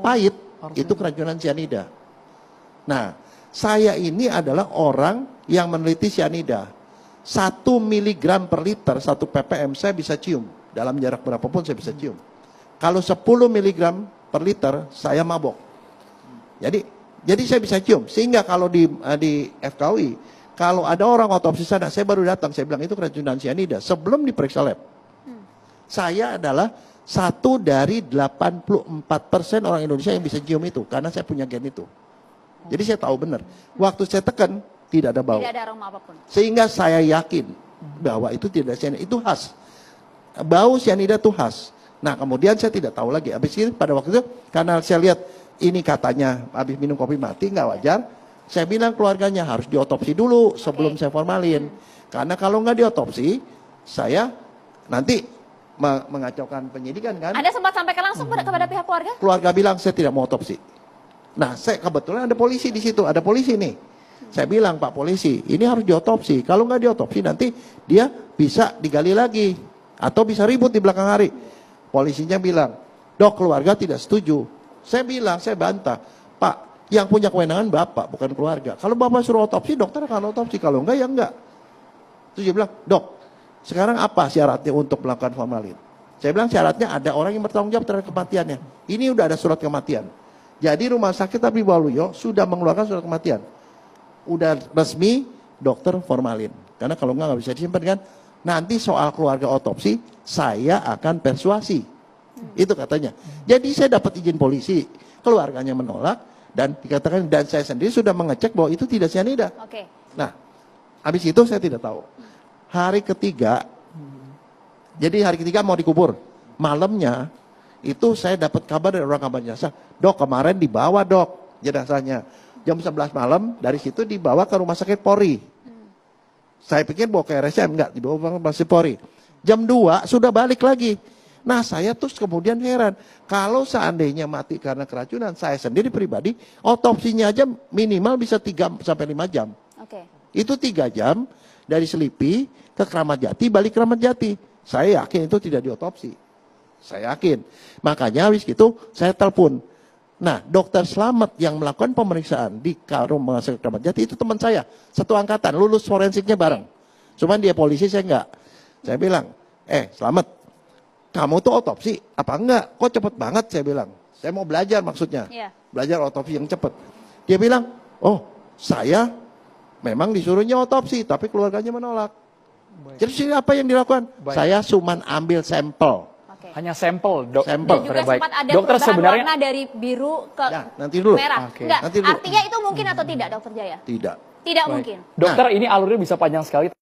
pahit, itu keracunan cyanida. Nah, saya ini adalah orang yang meneliti cyanida. 1 miligram per liter, 1 ppm saya bisa cium. Dalam jarak berapapun saya bisa cium. Kalau 10 miligram per liter, saya mabok. Jadi saya bisa cium. Sehingga kalau di FKUI, kalau ada orang otopsi sana, saya baru datang, saya bilang itu keracunan cyanida sebelum diperiksa lab. Saya adalah 1 dari 84% orang Indonesia yang bisa cium itu, karena saya punya gen itu. Jadi saya tahu benar. Waktu saya tekan, tidak ada bau. Tidak ada aroma apapun. Sehingga saya yakin bahwa itu tidak cyanida, itu khas. Bau cyanida itu khas. Nah kemudian saya tidak tahu lagi. Habis itu pada waktu itu, karena saya lihat ini katanya habis minum kopi mati, nggak wajar. Saya bilang keluarganya harus diotopsi dulu sebelum saya formalin. Karena kalau nggak diotopsi, saya nanti mengacaukan penyidikan kan. Anda sempat sampaikan langsung kepada pihak keluarga? Keluarga bilang saya tidak mau otopsi. Nah saya kebetulan ada polisi di situ, ada polisi nih. Saya bilang Pak Polisi, ini harus diotopsi. Kalau nggak diotopsi nanti dia bisa digali lagi atau bisa ribut di belakang hari. Polisinya bilang, dok keluarga tidak setuju. Saya bilang, saya bantah, Pak, yang punya kewenangan Bapak, bukan keluarga. Kalau Bapak suruh otopsi, dokter akan otopsi. Kalau enggak, ya enggak. Terus dia bilang, dok, sekarang apa syaratnya untuk melakukan formalin? Saya bilang syaratnya ada orang yang bertanggung jawab terhadap kematiannya. Ini udah ada surat kematian. Jadi rumah sakit Habibie Waluyo sudah mengeluarkan surat kematian. Udah resmi dokter formalin. Karena kalau enggak bisa disimpan kan. Nanti soal keluarga otopsi, saya akan persuasi. Itu katanya. Jadi saya dapat izin polisi, keluarganya menolak dan dikatakan dan saya sendiri sudah mengecek bahwa itu tidak cyanida. Oke. Nah, habis itu saya tidak tahu. Hari ketiga, jadi hari ketiga mau dikubur. Malamnya itu saya dapat kabar dari orang kabar jenazah, dok kemarin dibawa dok jenazahnya. Jam 11 malam dari situ dibawa ke rumah sakit Polri. Saya pikir bawa ke RSM, enggak, dibawa ke rumah sakit Polri. Jam 2 sudah balik lagi. Nah saya terus kemudian heran, kalau seandainya mati karena keracunan, saya sendiri pribadi, otopsinya aja minimal bisa 3-5 jam. Oke. Itu 3 jam, dari Selipi ke Kramat Jati, balik Kramat Jati. Saya yakin itu tidak diotopsi. Saya yakin. Makanya habis itu saya telepon. Nah dokter Slamet yang melakukan pemeriksaan di rumah sakit Kramat Jati itu teman saya. Satu angkatan, lulus forensiknya bareng. Cuman dia polisi, saya enggak. Saya bilang, Slamet, kamu tuh otopsi apa enggak? Kok cepet banget? Saya bilang. Saya mau belajar maksudnya. Yeah. Belajar otopsi yang cepet. Dia bilang, oh saya memang disuruhnya otopsi, tapi keluarganya menolak. Jadi apa yang dilakukan? Saya cuma ambil sampel. Okay. Hanya sampel, dok. Sampel. Dan juga sempat ada dokter perubahan sebenarnya warna dari biru ke nanti dulu. merah. Okay. Enggak, Nanti dulu. artinya itu mungkin atau tidak, Dokter Jaya? Tidak. Tidak Baik. mungkin. Dokter, ini alurnya bisa panjang sekali.